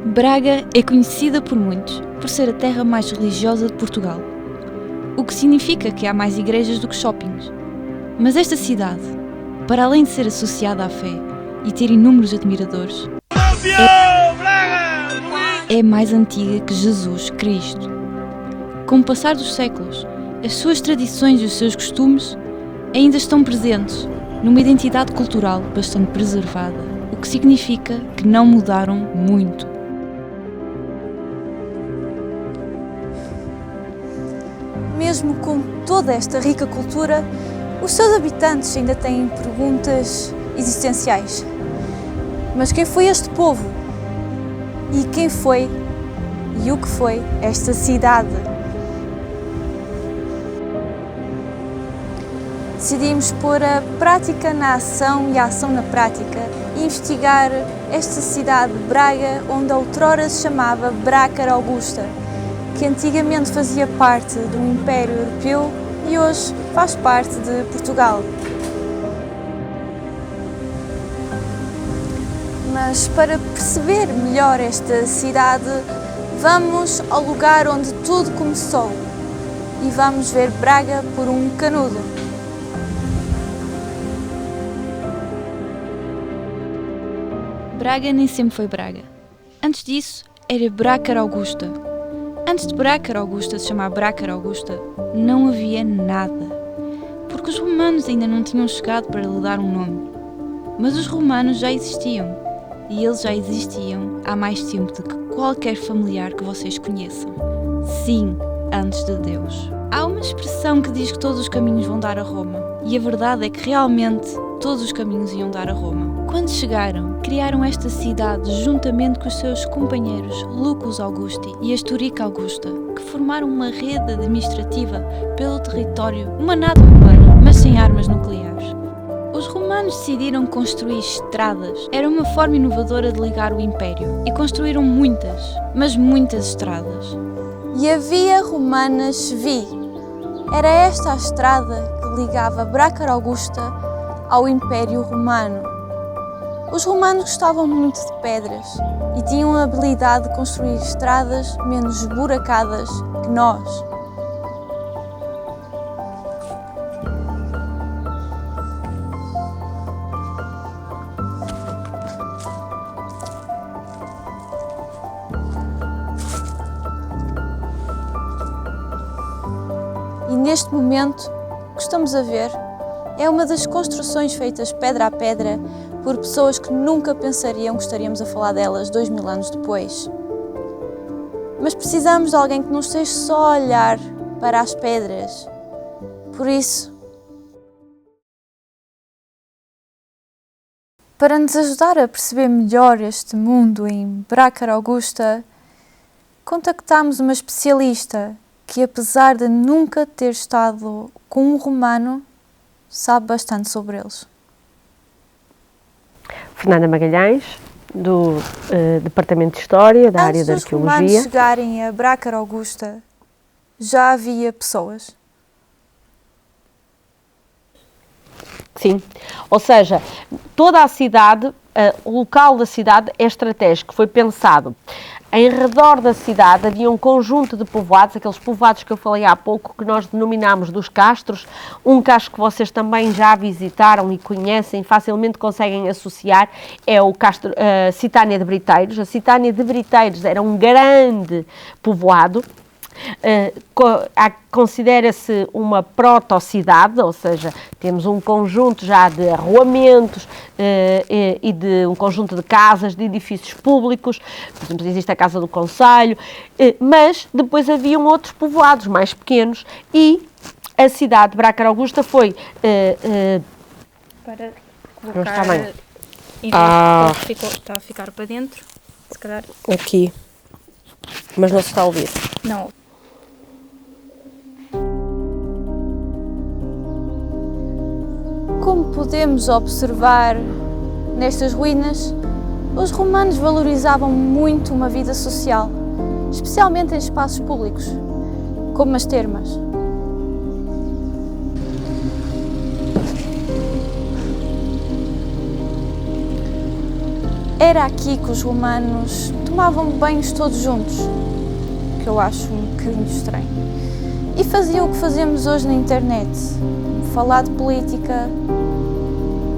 Braga é conhecida por muitos por ser a terra mais religiosa de Portugal, o que significa que há mais igrejas do que shoppings. Mas esta cidade, para além de ser associada à fé e ter inúmeros admiradores, é mais antiga que Jesus Cristo. Com o passar dos séculos, as suas tradições e os seus costumes ainda estão presentes numa identidade cultural bastante preservada, o que significa que não mudaram muito. Mesmo com toda esta rica cultura, os seus habitantes ainda têm perguntas existenciais. Mas quem foi este povo? E quem foi e o que foi esta cidade? Decidimos pôr a prática na ação e a ação na prática e investigar esta cidade de Braga, onde outrora se chamava Brácara Augusta, que antigamente fazia parte do Império Europeu e hoje faz parte de Portugal. Mas para perceber melhor esta cidade, vamos ao lugar onde tudo começou e vamos ver Braga por um canudo. Braga nem sempre foi Braga. Antes disso, era Brácara Augusta. Antes de Brácara Augusta se chamar Brácara Augusta, não havia nada, porque os romanos ainda não tinham chegado para lhe dar um nome. Mas os romanos já existiam, e eles já existiam há mais tempo do que qualquer familiar que vocês conheçam. Sim, antes de Deus. Há uma expressão que diz que todos os caminhos vão dar a Roma, e a verdade é que realmente todos os caminhos iam dar a Roma. Quando chegaram, criaram esta cidade juntamente com os seus companheiros Lucus Augusti e Astúrica Augusta, que formaram uma rede administrativa pelo território, uma nada romana, mas sem armas nucleares. Os romanos decidiram construir estradas. Era uma forma inovadora de ligar o império, e construíram muitas, mas muitas estradas. E a Via Romana Chevi. Era esta a estrada que ligava Brácara Augusta ao Império Romano. Os romanos gostavam muito de pedras e tinham a habilidade de construir estradas menos esburacadas que nós. E neste momento, o que estamos a ver é uma das construções feitas pedra a pedra por pessoas que nunca pensariam que estaríamos a falar delas 2000 anos depois. Mas precisamos de alguém que não esteja só a olhar para as pedras. Por isso, para nos ajudar a perceber melhor este mundo em Brácara Augusta, contactámos uma especialista que, apesar de nunca ter estado com um romano, sabe bastante sobre eles. Fernanda Magalhães, do Departamento de História, da área da Antes dos romanos Arqueologia. chegarem a Brácara Augusta, já havia pessoas? Sim, ou seja, toda a cidade, o local da cidade é estratégico, foi pensado. Em redor da cidade havia um conjunto de povoados, aqueles povoados que eu falei há pouco, que nós denominamos dos castros. Um castro que vocês também já visitaram e conhecem, facilmente conseguem associar, é o castro Citânia de Briteiros. A Citânia de Briteiros era um grande povoado. Considera-se uma proto-cidade, ou seja, temos um conjunto já de arruamentos e de um conjunto de casas, de edifícios públicos. Por exemplo, existe a Casa do Conselho, mas depois haviam outros povoados mais pequenos e a cidade de Brácara Augusta foi... para Não colocar está bem. está a ficar para dentro, se calhar. Aqui, mas não se está a ouvir. Não. Como podemos observar nestas ruínas, os romanos valorizavam muito uma vida social, especialmente em espaços públicos, como as termas. Era aqui que os romanos tomavam banhos todos juntos, que eu acho um bocadinho estranho. E faziam o que fazemos hoje na internet, falar de política,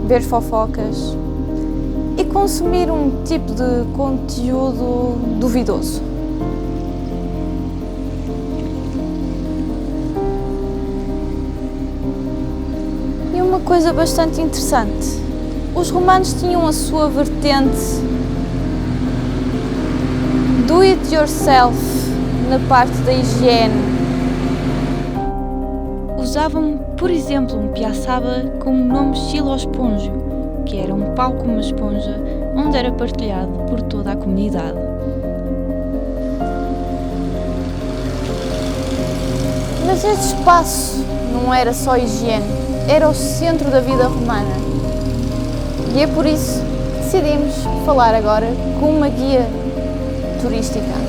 ver fofocas e consumir um tipo de conteúdo duvidoso. E uma coisa bastante interessante, os romanos tinham a sua vertente do it yourself na parte da higiene. Usavam, por exemplo, um piaçaba com o nome xilospongio, que era um pau com uma esponja, onde era partilhado por toda a comunidade. Mas este espaço não era só higiene, era o centro da vida romana. E é por isso que decidimos falar agora com uma guia turística.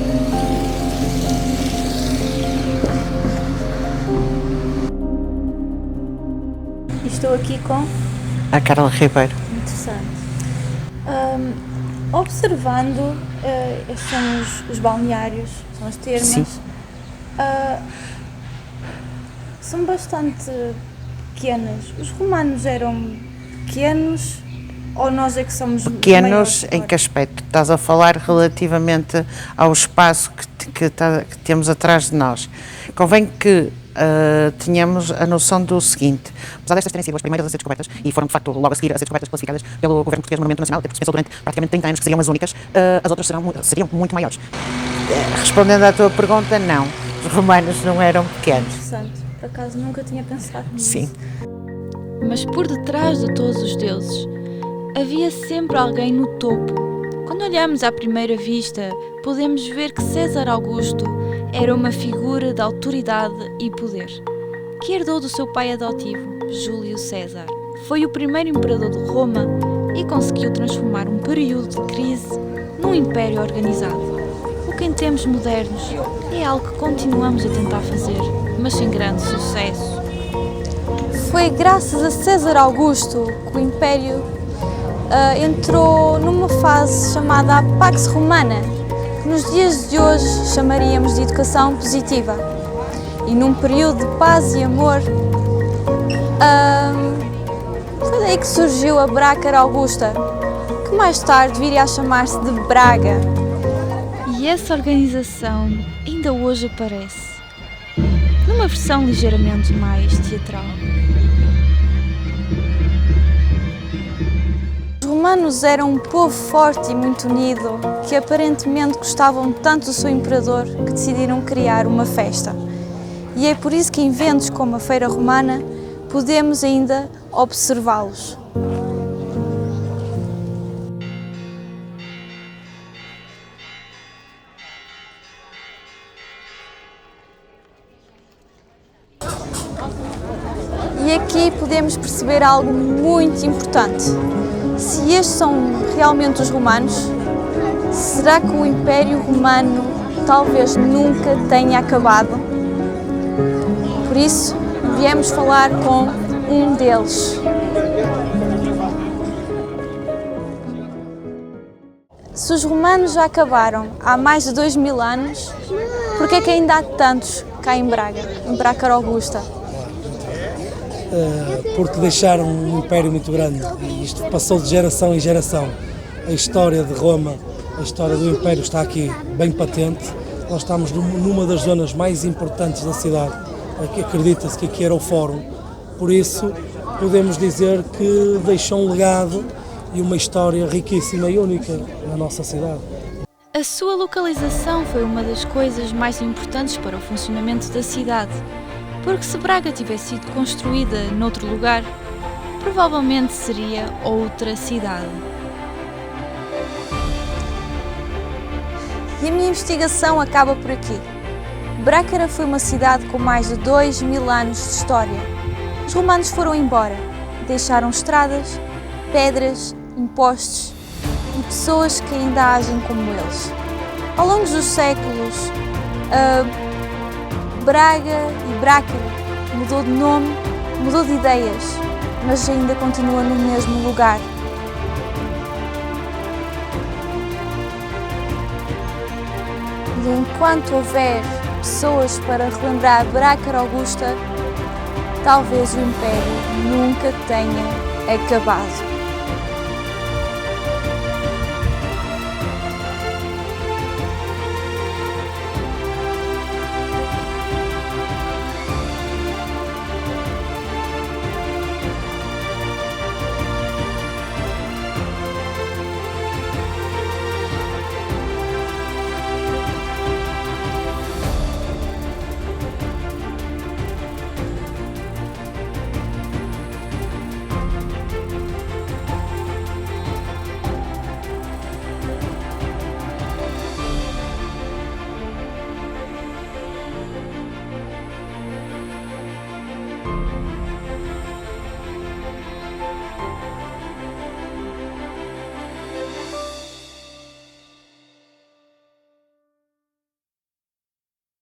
Estou aqui com A Carla Ribeiro. Interessante. Observando, estes são os balneários, são as termas. Sim. São bastante pequenas. Os romanos eram pequenos ou nós é que somos Pequenos maiores em agora? que aspecto? Estás a falar relativamente ao espaço que temos atrás de nós. Convém que tenhamos a noção do seguinte: apesar destas terem sido as primeiras a ser descobertas, e foram de facto logo a seguir a ser descobertas classificadas pelo Governo Português no Monumento Nacional, até porque se pensou durante praticamente 30 anos que seriam as únicas, as outras seriam muito maiores. Respondendo à tua pergunta, não. Os romanos não eram pequenos. Interessante, por acaso nunca tinha pensado nisso. Sim. Mas por detrás de todos os deuses, havia sempre alguém no topo. Quando olhamos à primeira vista, podemos ver que César Augusto era uma figura de autoridade e poder, que herdou do seu pai adotivo, Júlio César. Foi o primeiro imperador de Roma e conseguiu transformar um período de crise num império organizado. O que em tempos modernos é algo que continuamos a tentar fazer, mas sem grande sucesso. Foi graças a César Augusto que o Império entrou numa fase chamada a Pax Romana, que nos dias de hoje chamaríamos de educação positiva. E num período de paz e amor, foi daí que surgiu a Brácara Augusta, que mais tarde viria a chamar-se de Braga. E essa organização ainda hoje aparece, numa versão ligeiramente mais teatral. Os romanos eram um povo forte e muito unido, que aparentemente gostavam tanto do seu imperador que decidiram criar uma festa. E é por isso que em eventos como a Feira Romana podemos ainda observá-los. E aqui podemos perceber algo muito importante. Se estes são realmente os romanos, será que o Império Romano talvez nunca tenha acabado? Por isso, viemos falar com um deles. Se os romanos já acabaram há mais de 2000 anos, por que é que ainda há tantos cá em Braga, em Brácara Augusta? Porque deixaram um império muito grande e isto passou de geração em geração. A história de Roma, a história do império está aqui bem patente. Nós estamos numa das zonas mais importantes da cidade. Aqui acredita-se que aqui era o Fórum. Por isso, podemos dizer que deixou um legado e uma história riquíssima e única na nossa cidade. A sua localização foi uma das coisas mais importantes para o funcionamento da cidade, porque se Braga tivesse sido construída noutro lugar, provavelmente seria outra cidade. E a minha investigação acaba por aqui. Brácara foi uma cidade com mais de 2000 anos de história. Os romanos foram embora, deixaram estradas, pedras, impostos e pessoas que ainda agem como eles. Ao longo dos séculos, Braga e Brácara mudou de nome, mudou de ideias, mas ainda continua no mesmo lugar. E enquanto houver pessoas para relembrar Brácara Augusta, talvez o Império nunca tenha acabado.